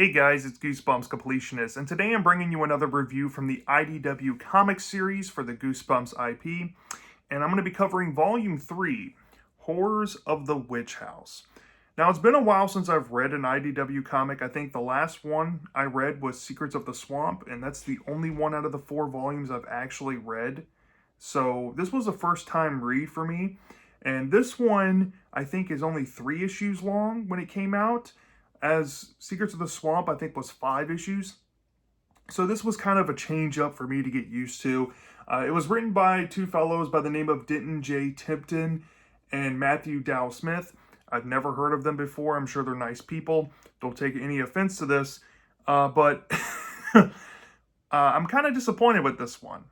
Hey guys, it's Goosebumps Completionist, and today I'm bringing you another review from the IDW comic series for the Goosebumps IP, and I'm going to be covering Volume 3, Horrors of the Witch House. Now, it's been a while since I've read an IDW comic. I think the last one I read was Secrets of the Swamp, and that's the only one out of the 4 volumes I've actually read. So this was a first time read for me, and this one I think is only 3 issues long when it came out, as Secrets of the Swamp, I think, was 5 issues. So this was kind of a change up for me to get used to. It was written by 2 fellows by the name of Denton J. Tipton and Matthew Dow Smith. I've never heard of them before. I'm sure they're nice people. Don't take any offense to this. But I'm kind of disappointed with this one.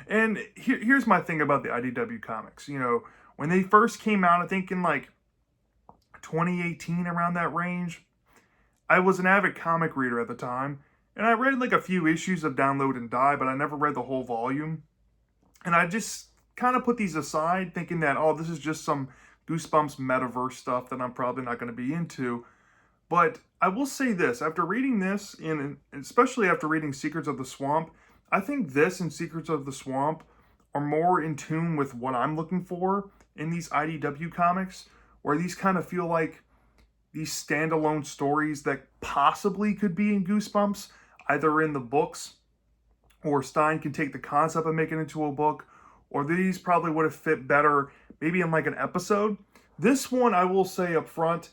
And here's my thing about the IDW comics. You know, when they first came out, I think in like 2018, around that range, I was an avid comic reader at the time, and I read like a few issues of Download and Die, but I never read the whole volume. And I just kind of put these aside, thinking that, oh, this is just some Goosebumps metaverse stuff that I'm probably not going to be into. But I will say this, after reading this, and especially after reading Secrets of the Swamp, I think this and Secrets of the Swamp are more in tune with what I'm looking for in these IDW comics, where these kind of feel like these standalone stories that possibly could be in Goosebumps, either in the books, or Stein can take the concept and make it into a book, or these probably would have fit better maybe in like an episode. This one, I will say up front,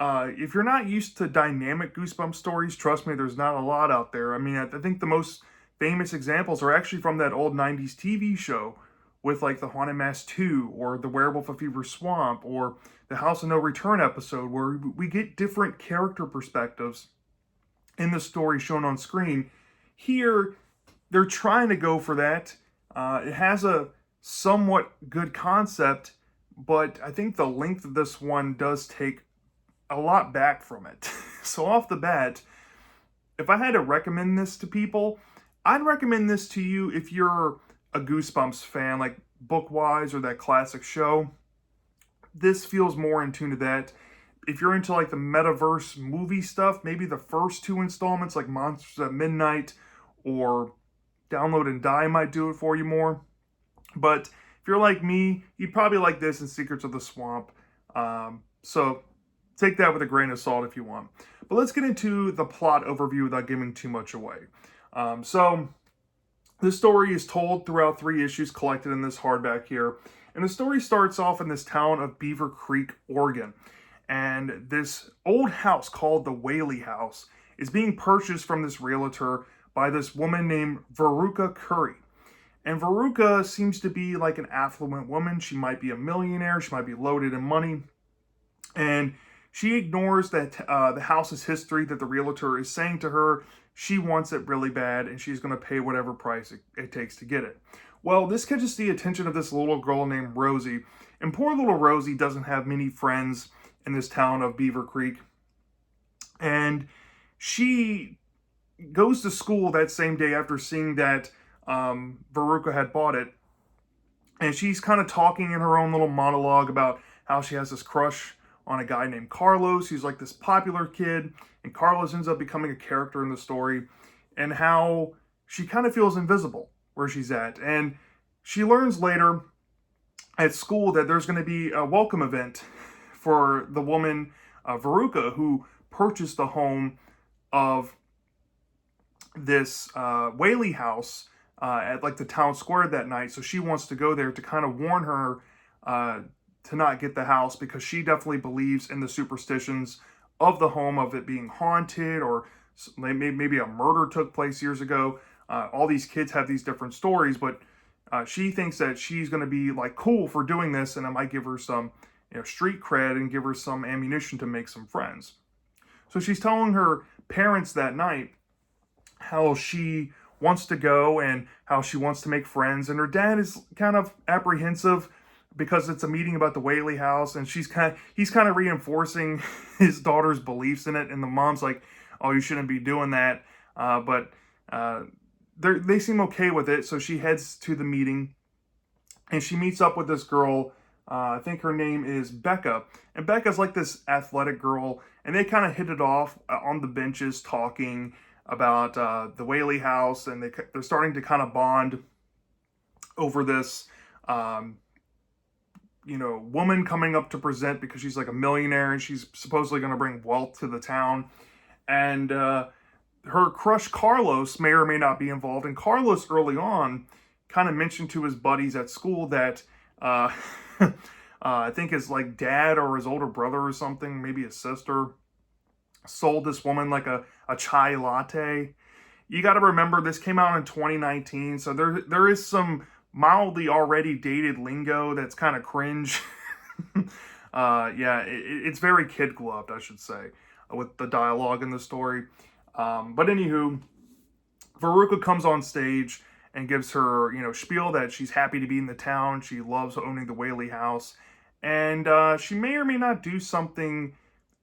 if you're not used to dynamic Goosebumps stories, trust me, there's not a lot out there. I mean, I think the most famous examples are actually from that old 90s TV show with like the Haunted Mask 2 or the Werewolf of Fever Swamp or the House of No Return episode, where we get different character perspectives in the story shown on screen. Here, they're trying to go for that. It has a somewhat good concept, but I think the length of this one does take a lot back from it. So off the bat, if I had to recommend this to people, I'd recommend this to you if you're a Goosebumps fan, like book-wise or that classic show. This feels more in tune to that. If you're into like the metaverse movie stuff, maybe the first 2 installments like Monsters at Midnight or Download and Die might do it for you more. But if you're like me, you'd probably like this and Secrets of the Swamp. So take that with a grain of salt if you want. But let's get into the plot overview without giving too much away. So this story is told throughout 3 issues collected in this hardback here. And the story starts off in this town of Beaver Creek, Oregon. And this old house called the Whaley House is being purchased from this realtor by this woman named Veruca Curry. And Veruca seems to be like an affluent woman. She might be a millionaire. She might be loaded in money. And she ignores that the house's history that the realtor is saying to her. She wants it really bad, and she's going to pay whatever price it takes to get it. Well, this catches the attention of this little girl named Rosie. And poor little Rosie doesn't have many friends in this town of Beaver Creek. And she goes to school that same day after seeing that Veruca had bought it. And she's kind of talking in her own little monologue about how she has this crush on a guy named Carlos. He's like this popular kid, and Carlos ends up becoming a character in the story, and how she kind of feels invisible where she's at. And she learns later at school that there's going to be a welcome event for the woman, Veruca, who purchased the home of this Whaley house at like the town square that night. So she wants to go there to kind of warn her to not get the house, because she definitely believes in the superstitions of the home, of it being haunted, or maybe a murder took place years ago. All these kids have these different stories, but she thinks that she's going to be like cool for doing this, and it might give her some street cred and give her some ammunition to make some friends. So she's telling her parents that night how she wants to go and how she wants to make friends, and her dad is kind of apprehensive because it's a meeting about the Whaley house, and he's kind of reinforcing his daughter's beliefs in it, and the mom's like, oh, you shouldn't be doing that, but they seem okay with it. So she heads to the meeting, and she meets up with this girl I think her name is Becca. And Becca's like this athletic girl, and they kind of hit it off on the benches talking about the Whaley house, and they're starting to kind of bond over this, um, woman coming up to present because she's like a millionaire and she's supposedly going to bring wealth to the town. And her crush Carlos may or may not be involved. And Carlos early on kind of mentioned to his buddies at school that I think his like dad or his older brother or something, maybe his sister, sold this woman like a chai latte. You got to remember this came out in 2019, so there is some mildly already dated lingo that's kind of cringe. Yeah, it's very kid gloved, I should say, with the dialogue in the story. But anywho, Veruca comes on stage and gives her, spiel that she's happy to be in the town. She loves owning the Whaley house. And she may or may not do something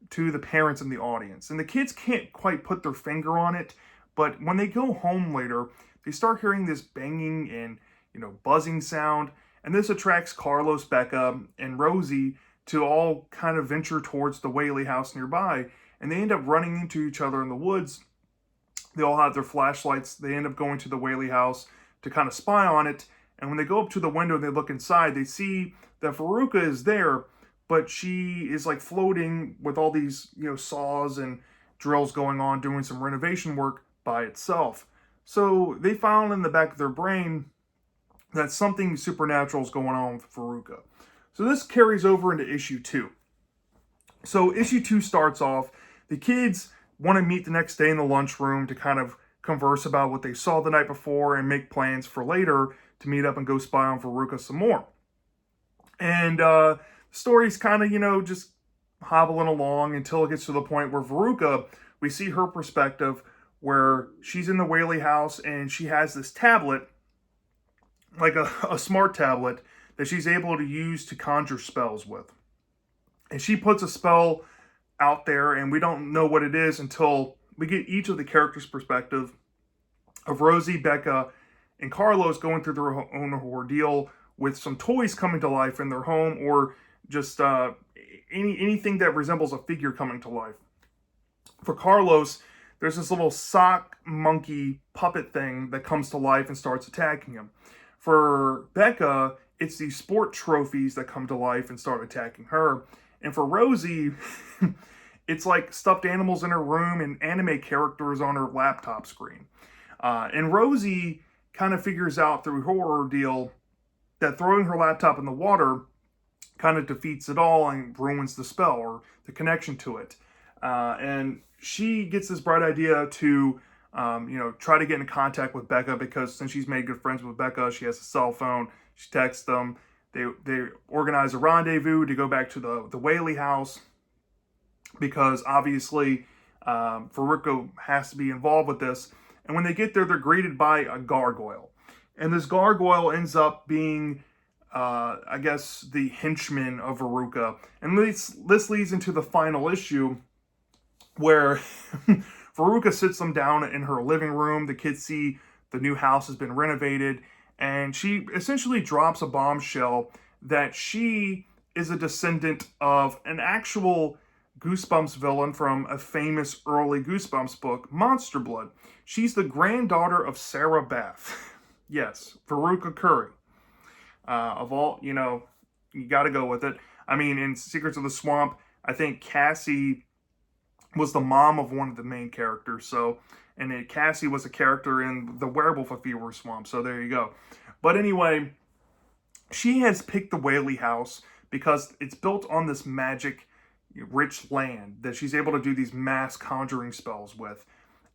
to the parents in the audience. And the kids can't quite put their finger on it. But when they go home later, they start hearing this banging and, buzzing sound. And this attracts Carlos, Becca, and Rosie to all kind of venture towards the Whaley house nearby. And they end up running into each other in the woods. They all have their flashlights. They end up going to the Whaley house to kind of spy on it. And when they go up to the window and they look inside, they see that Veruca is there, but she is like floating with all these, saws and drills going on, doing some renovation work by itself. So they found in the back of their brain that something supernatural is going on with Veruca. So this carries over into issue 2. So issue 2 starts off, the kids want to meet the next day in the lunchroom to kind of converse about what they saw the night before and make plans for later to meet up and go spy on Veruca some more. And the story's kind of, just hobbling along until it gets to the point where Veruca, we see her perspective where she's in the Whaley house and she has this tablet, like a smart tablet, that she's able to use to conjure spells with. And she puts a spell out there, and we don't know what it is until we get each of the characters' perspective of Rosie, Becca, and Carlos going through their own ordeal with some toys coming to life in their home, or just anything that resembles a figure coming to life. For Carlos, there's this little sock monkey puppet thing that comes to life and starts attacking him. For Becca, it's these sport trophies that come to life and start attacking her. And for Rosie, it's like stuffed animals in her room and anime characters on her laptop screen. And Rosie kind of figures out through her ordeal that throwing her laptop in the water kind of defeats it all and ruins the spell or the connection to it. And she gets this bright idea to, try to get in contact with Becca, because since she's made good friends with Becca, she has a cell phone. She texts them. They organize a rendezvous to go back to the Whaley house, because obviously Veruca has to be involved with this. And when they get there, they're greeted by a gargoyle. And this gargoyle ends up being, I guess, the henchman of Veruca. And this leads into the final issue where Veruca sits them down in her living room. The kids see the new house has been renovated. And she essentially drops a bombshell that she is a descendant of an actual Goosebumps villain from a famous early Goosebumps book, Monster Blood. She's the granddaughter of Sarah Beth. Yes, Veruca Curry. Of all, you got to go with it. I mean, in Secrets of the Swamp, I think Cassie was the mom of one of the main characters. So, and Cassie was a character in the Werewolf of Fever Swamp. So there you go. But anyway, she has picked the Whaley house because it's built on this magic rich land that she's able to do these mass conjuring spells with.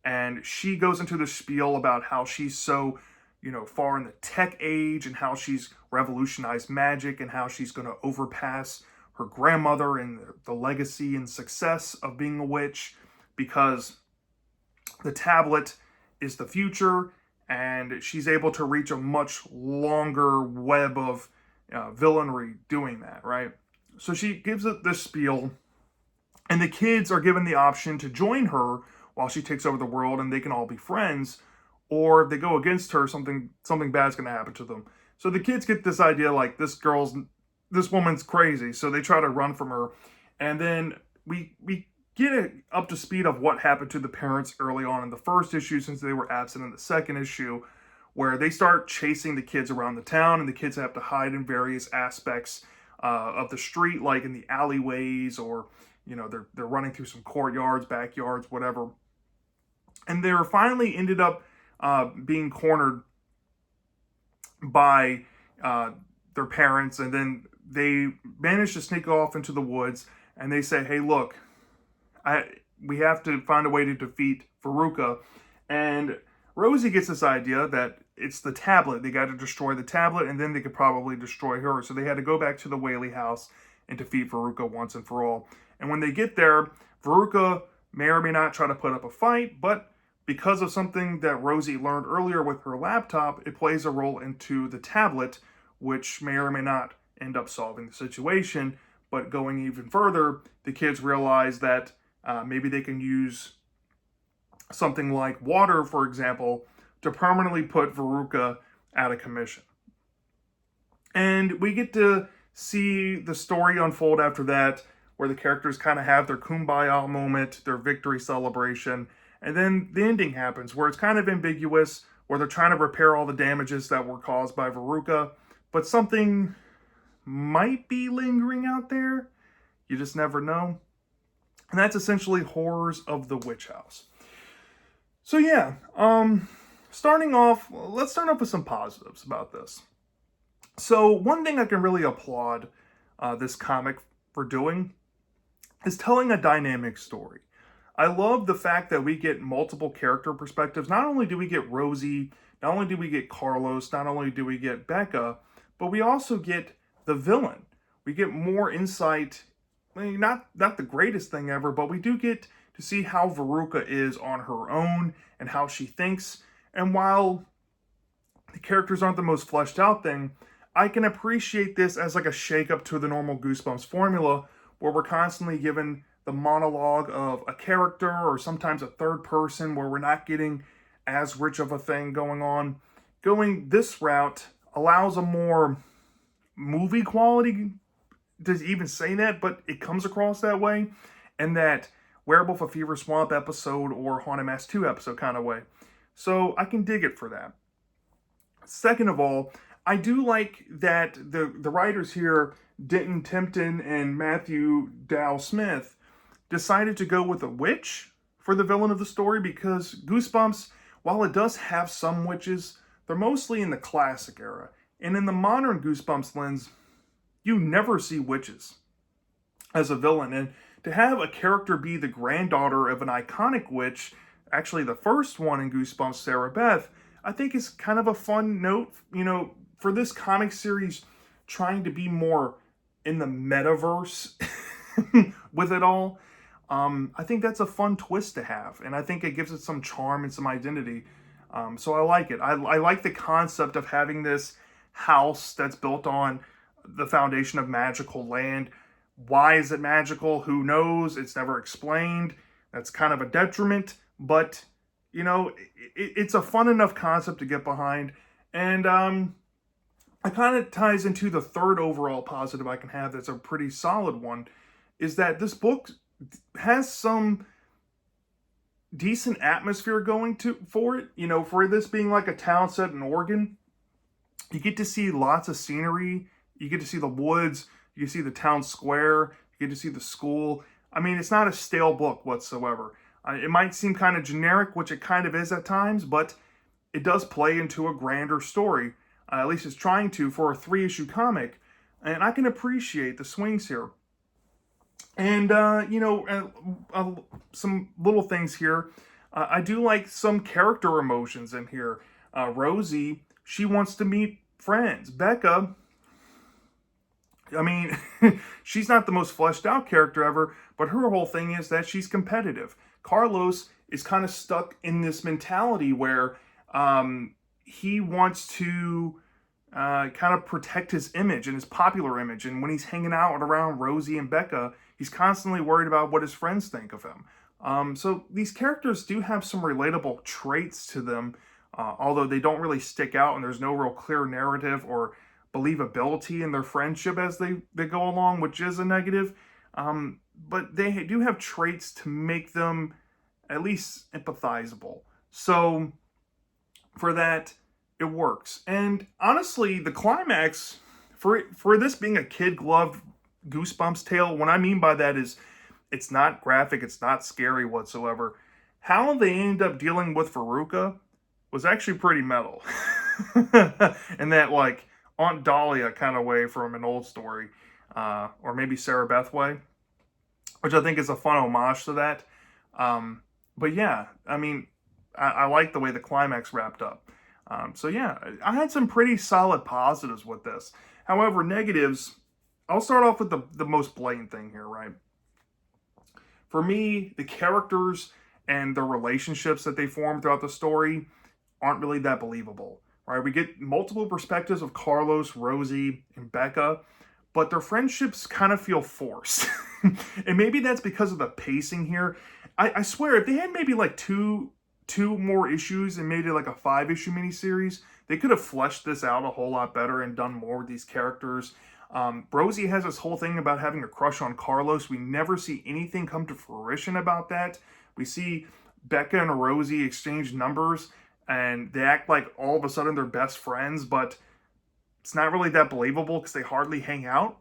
And she goes into the spiel about how she's so, far in the tech age and how she's revolutionized magic and how she's going to overpass her grandmother and the legacy and success of being a witch, because the tablet is the future and she's able to reach a much longer web of villainry doing that, right? So she gives it this spiel, and the kids are given the option to join her while she takes over the world, and they can all be friends, or if they go against her, something bad's going to happen to them. So the kids get this idea, like, this girl's this woman's crazy. So they try to run from her. And then we get it up to speed of what happened to the parents early on in the first issue, since they were absent in the second issue, where they start chasing the kids around the town, and the kids have to hide in various aspects of the street, like in the alleyways, or they're running through some courtyards, backyards, whatever. And they're finally ended up being cornered by their parents, and then they manage to sneak off into the woods, and they say, "Hey, look, we have to find a way to defeat Veruca." And Rosie gets this idea that it's the tablet. They got to destroy the tablet, and then they could probably destroy her. So they had to go back to the Whaley house and defeat Veruca once and for all. And when they get there, Veruca may or may not try to put up a fight, but because of something that Rosie learned earlier with her laptop, it plays a role into the tablet, which may or may not end up solving the situation. But going even further, the kids realize that maybe they can use something like water, for example, to permanently put Veruca out of commission. And we get to see the story unfold after that, where the characters kind of have their kumbaya moment, their victory celebration, and then the ending happens, where it's kind of ambiguous, where they're trying to repair all the damages that were caused by Veruca, but something might be lingering out there. You just never know. And that's essentially Horrors of the Witch House. So yeah, let's start off with some positives about this. So one thing I can really applaud this comic for doing is telling a dynamic story. I love the fact that we get multiple character perspectives. Not only do we get Rosie, not only do we get Carlos, not only do we get Becca, but we also get the villain. We get more insight. I mean, not the greatest thing ever, but we do get to see how Veruca is on her own and how she thinks. And while the characters aren't the most fleshed out thing, I can appreciate this as like a shake-up to the normal Goosebumps formula, where we're constantly given the monologue of a character, or sometimes a third person, where we're not getting as rich of a thing going on. Going this route allows a more movie quality, to even say that, but it comes across that way, and that Werewolf of Fever Swamp episode or Haunted Mass 2 episode kind of way. So I can dig it for that. Second of all, I do like that the writers here, Denton Timpton and Matthew Dow Smith, decided to go with a witch for the villain of the story, because Goosebumps, while it does have some witches, they're mostly in the classic era. And in the modern Goosebumps lens, you never see witches as a villain. And to have a character be the granddaughter of an iconic witch, actually the first one in Goosebumps, Sarah Beth, I think is kind of a fun note, for this comic series trying to be more in the metaverse with it all. I think that's a fun twist to have, and I think it gives it some charm and some identity. So I like it. I like the concept of having this house that's built on the foundation of magical land. Why is it magical? Who knows? It's never explained. That's kind of a detriment, but it's a fun enough concept to get behind. And it kind of ties into the third overall positive I can have that's a pretty solid one, is that this book has some decent atmosphere going for it. For this being like a town set in Oregon, you get to see lots of scenery. You get to see the woods. You can see the town square. You get to see the school. I mean, it's not a stale book whatsoever. It might seem kind of generic, which it kind of is at times, but it does play into a grander story. At least it's trying to, for a 3-issue comic. And I can appreciate the swings here. And, some little things here. I do like some character emotions in here. Rosie, she wants to meet friends. Becca, I mean, she's not the most fleshed out character ever, but her whole thing is that she's competitive. Carlos is kind of stuck in this mentality where he wants to kind of protect his image and his popular image. And when he's hanging out around Rosie and Becca, he's constantly worried about what his friends think of him. So these characters do have some relatable traits to them, although they don't really stick out and there's no real clear narrative or believability in their friendship as they go along, which is a negative. But they do have traits to make them at least empathizable. So for that, it works. And honestly, the climax for this being a kid gloved Goosebumps tale, what I mean by that is it's not graphic, it's not scary whatsoever. How they ended up dealing with Veruca was actually pretty metal. In that, like, Aunt Dahlia kind of way from an old story, or maybe Sarah Beth way, which I think is a fun homage to that. But yeah, I mean, I like the way the climax wrapped up. So yeah, I had some pretty solid positives with this. However, negatives, I'll start off with the most blatant thing here, right? For me, the characters and the relationships that they form throughout the story aren't really that believable, right? We get multiple perspectives of Carlos, Rosie, and Becca, but their friendships kind of feel forced. And maybe that's because of the pacing here. I swear, if they had maybe like two more issues and made it like a 5-issue miniseries, they could have fleshed this out a whole lot better and done more with these characters. Rosie has this whole thing about having a crush on Carlos. We never see anything come to fruition about that. We see Becca and Rosie exchange numbers, and they act like all of a sudden they're best friends, but it's not really that believable because they hardly hang out.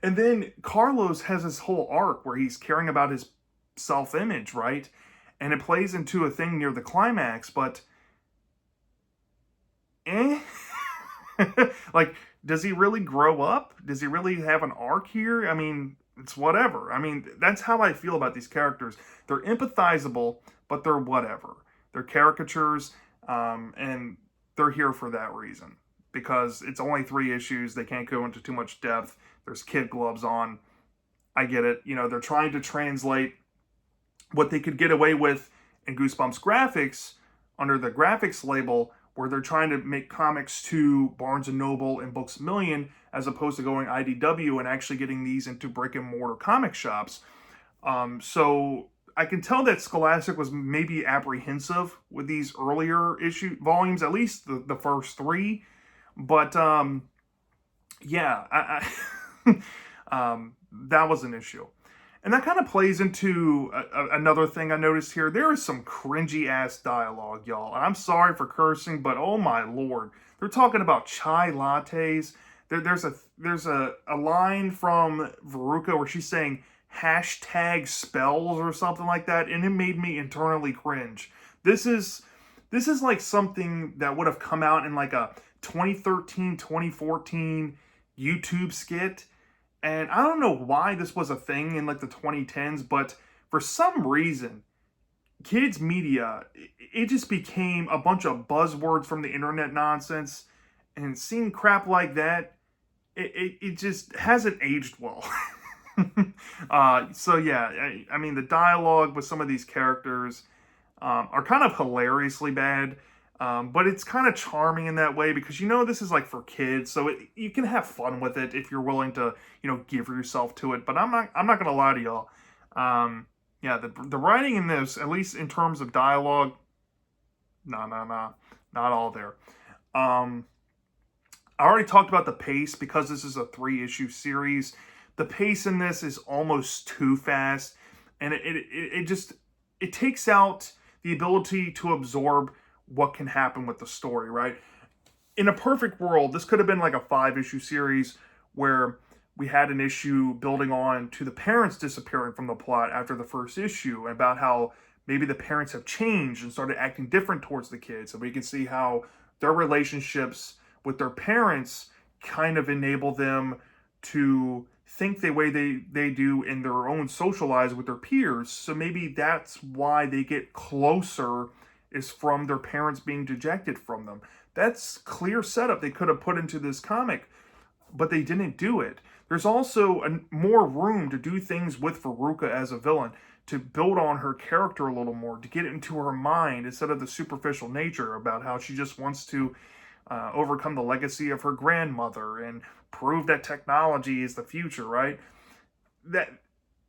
And then Carlos has this whole arc where he's caring about his self-image, right? And it plays into a thing near the climax, but like, does he really grow up? Does he really have an arc here? I mean, it's whatever. I mean, that's how I feel about these characters. They're empathizable, but they're whatever. They're caricatures, and they're here for that reason. Because it's only 3 issues, they can't go into too much depth. There's kid gloves on. I get it. You know, they're trying to translate what they could get away with in Goosebumps graphics under the graphics label, where they're trying to make comics to Barnes & Noble and Books A Million, as opposed to going IDW and actually getting these into brick and mortar comic shops. So I can tell that Scholastic was maybe apprehensive with these earlier volumes, at least the first 3. But yeah, that was an issue. And that kind of plays into another thing I noticed here. There is some cringy ass dialogue, y'all. And I'm sorry for cursing, but oh my lord, they're talking about chai lattes. There's a line from Veruca where she's saying hashtag spells or something like that, and it made me internally cringe. This is like something that would have come out in like a 2013, 2014 YouTube skit. And I don't know why this was a thing in like the 2010s, but for some reason, kids media, it just became a bunch of buzzwords from the internet nonsense. And seeing crap like that, it just hasn't aged well. So yeah, I mean, the dialogue with some of these characters are kind of hilariously bad. But it's kind of charming in that way because, you know, this is like for kids, so you can have fun with it if you're willing to, you know, give yourself to it. But I'm not gonna lie to y'all. Yeah, the writing in this, at least in terms of dialogue, not all there. I already talked about the pace because this is a 3-issue series. The pace in this is almost too fast, and it takes out the ability to absorb what can happen with the story, right? In a perfect world, this could have been like a 5-issue series where we had an issue building on to the parents disappearing from the plot after the first issue, about how maybe the parents have changed and started acting different towards the kids. And we can see how their relationships with their parents kind of enable them to think the way they do in their own social lives with their peers. So maybe that's why they get closer, is from their parents being dejected from them. That's clear setup they could have put into this comic, but they didn't do it. There's also more room to do things with Veruca as a villain, to build on her character a little more, to get into her mind instead of the superficial nature about how she just wants to overcome the legacy of her grandmother and prove that technology is the future, right?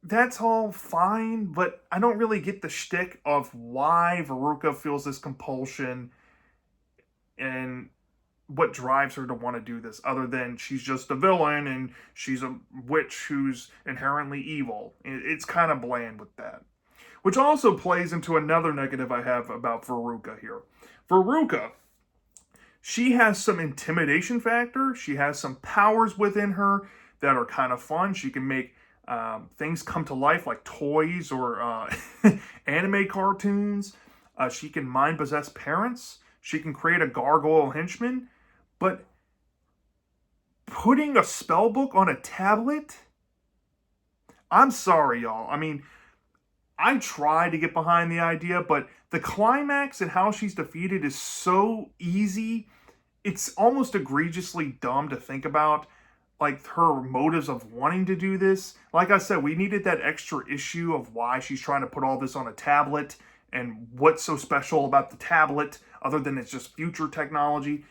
That's all fine, but I don't really get the shtick of why Veruca feels this compulsion. And what drives her to want to do this other than she's just a villain and she's a witch who's inherently evil. It's kind of bland with that. Which also plays into another negative I have about Veruca here. Veruca, she has some intimidation factor. She has some powers within her that are kind of fun. She can make things come to life like toys or anime cartoons. She can mind possess parents. She can create a gargoyle henchman. But putting a spell book on a tablet? I'm sorry, y'all. I mean, I try to get behind the idea, but the climax and how she's defeated is so easy. It's almost egregiously dumb to think about, like, her motives of wanting to do this. Like I said, we needed that extra issue of why she's trying to put all this on a tablet and what's so special about the tablet other than it's just future technology.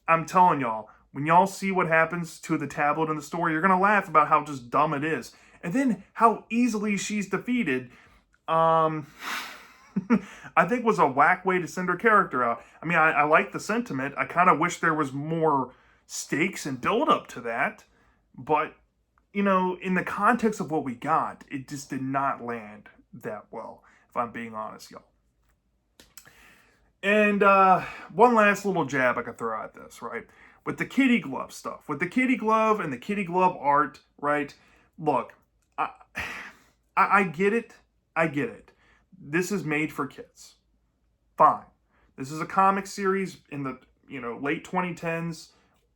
I'm telling y'all, when y'all see what happens to the tablet in the story, you're going to laugh about how just dumb it is. And then how easily she's defeated, I think was a whack way to send her character out. I mean, I like the sentiment. I kind of wish there was more stakes and build up to that. But, you know, in the context of what we got, it just did not land that well, if I'm being honest, y'all. And one last little jab I could throw at this, right? With the kitty glove stuff. With the kitty glove and the kitty glove art, right? Look, I get it. I get it. This is made for kids. Fine. This is a comic series in the, late 2010s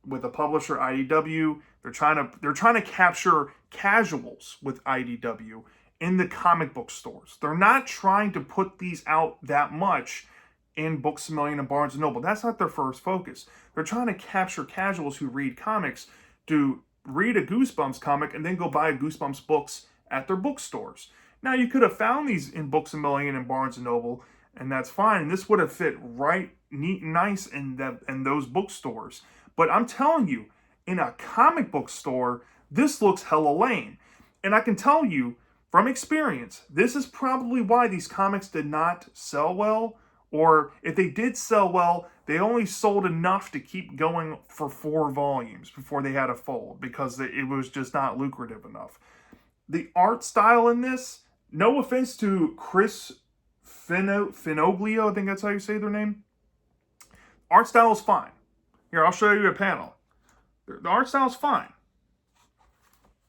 with the publisher IDW. They're trying to capture casuals with IDW in the comic book stores. They're not trying to put these out that much in Books A Million and Barnes & Noble. That's not their first focus. They're trying to capture casuals who read comics to read a Goosebumps comic and then go buy Goosebumps books at their bookstores. Now, you could have found these in Books A Million and Barnes & Noble, and that's fine. This would have fit right, neat, and nice in those bookstores. But I'm telling you, in a comic book store, this looks hella lame. And I can tell you from experience, this is probably why these comics did not sell well. Or if they did sell well, they only sold enough to keep going for 4 volumes before they had to fold because it was just not lucrative enough. The art style in this, no offense to Chris Finoglio, I think that's how you say their name. Art style is fine. Here, I'll show you a panel. The art style is fine.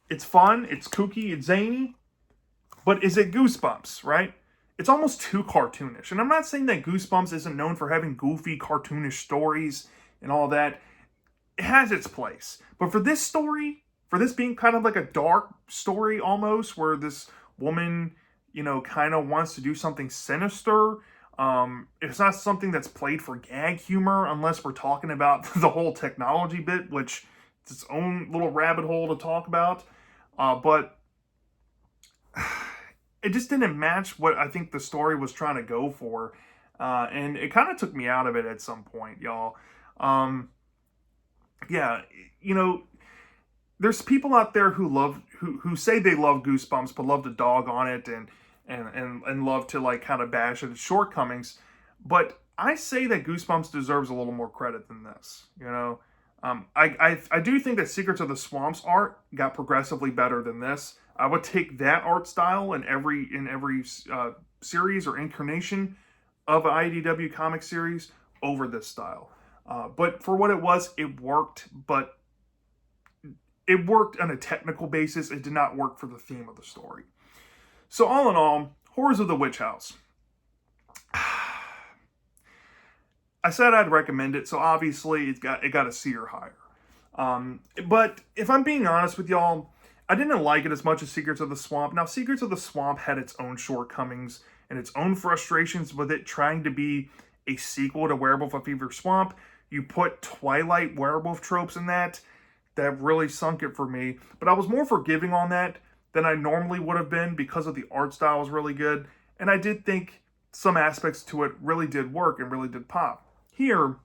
It's fun, it's kooky, it's zany. But is it Goosebumps, right? It's almost too cartoonish. And I'm not saying that Goosebumps isn't known for having goofy, cartoonish stories and all that. It has its place. But for this story, for this being kind of like a dark story almost, where this woman, kind of wants to do something sinister, it's not something that's played for gag humor unless we're talking about the whole technology bit, which is its own little rabbit hole to talk about. But it just didn't match what I think the story was trying to go for. And it kind of took me out of it at some point, y'all. There's people out there who say they love Goosebumps, but love to dog on it and love to like kind of bash at its shortcomings. But I say that Goosebumps deserves a little more credit than this, I do think that Secrets of the Swamps art got progressively better than this. I would take that art style in every series or incarnation of an IDW comic series over this style. But for what it was, it worked. But it worked on a technical basis. It did not work for the theme of the story. So all in all, Horrors of the Witch House. I said I'd recommend it, so obviously it got a C or higher. But if I'm being honest with y'all, I didn't like it as much as Secrets of the Swamp. Now, Secrets of the Swamp had its own shortcomings and its own frustrations with it trying to be a sequel to Werewolf of Fever Swamp. You put Twilight werewolf tropes in that really sunk it for me. But I was more forgiving on that than I normally would have been because of the art style was really good. And I did think some aspects to it really did work and really did pop. Here,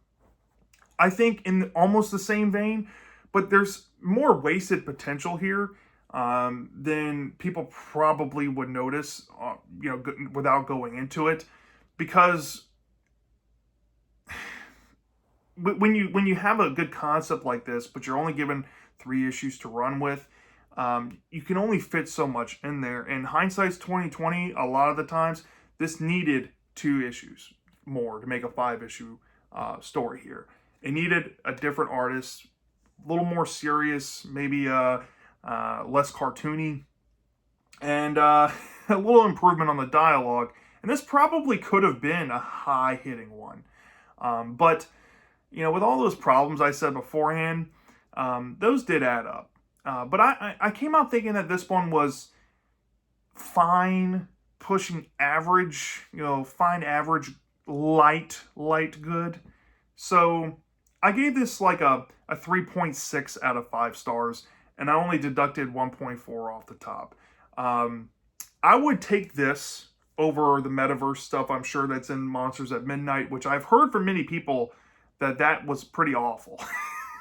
I think in almost the same vein, but there's more wasted potential here than people probably would notice, without going into it. Because, when you have a good concept like this, but you're only given 3 issues to run with, you can only fit so much in there. And hindsight's 2020. A lot of the times, this needed 2 issues more to make a 5-issue story here. It needed a different artist, a little more serious, maybe less cartoony, and a little improvement on the dialogue. And this probably could have been a high-hitting one. But, you know, with all those problems I said beforehand, those did add up. But I came out thinking that this one was fine, pushing average, you know, fine average, light good. So I gave this like a 3.6 out of 5 stars, and I only deducted 1.4 off the top. I would take this over the metaverse stuff, I'm sure, that's in Monsters at Midnight, which I've heard from many people that was pretty awful.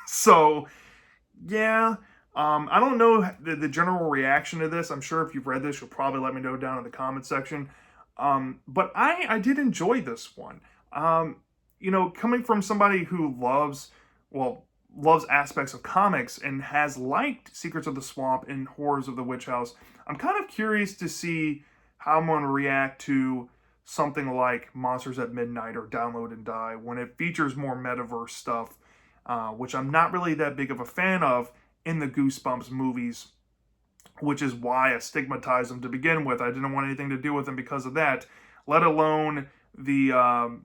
So, yeah, I don't know the general reaction to this. I'm sure if you've read this, you'll probably let me know down in the comment section. But I did enjoy this one. You know, coming from somebody who loves aspects of comics and has liked Secrets of the Swamp and Horrors of the Witch House, I'm kind of curious to see how I'm going to react to something like Monsters at Midnight or Download and Die when it features more metaverse stuff, which I'm not really that big of a fan of in the Goosebumps movies, which is why I stigmatized them to begin with. I didn't want anything to do with them because of that, let alone the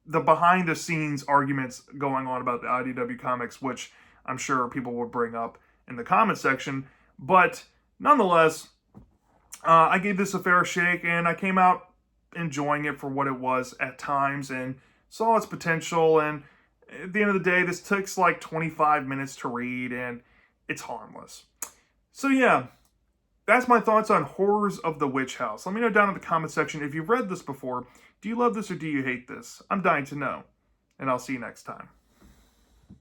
behind-the-scenes arguments going on about the IDW comics, which I'm sure people would bring up in the comment section. But nonetheless, I gave this a fair shake, and I came out enjoying it for what it was at times and saw its potential. And at the end of the day, this takes like 25 minutes to read, and it's harmless. So yeah, that's my thoughts on Horrors of the Witch House. Let me know down in the comment section if you've read this before. Do you love this or do you hate this? I'm dying to know. And I'll see you next time.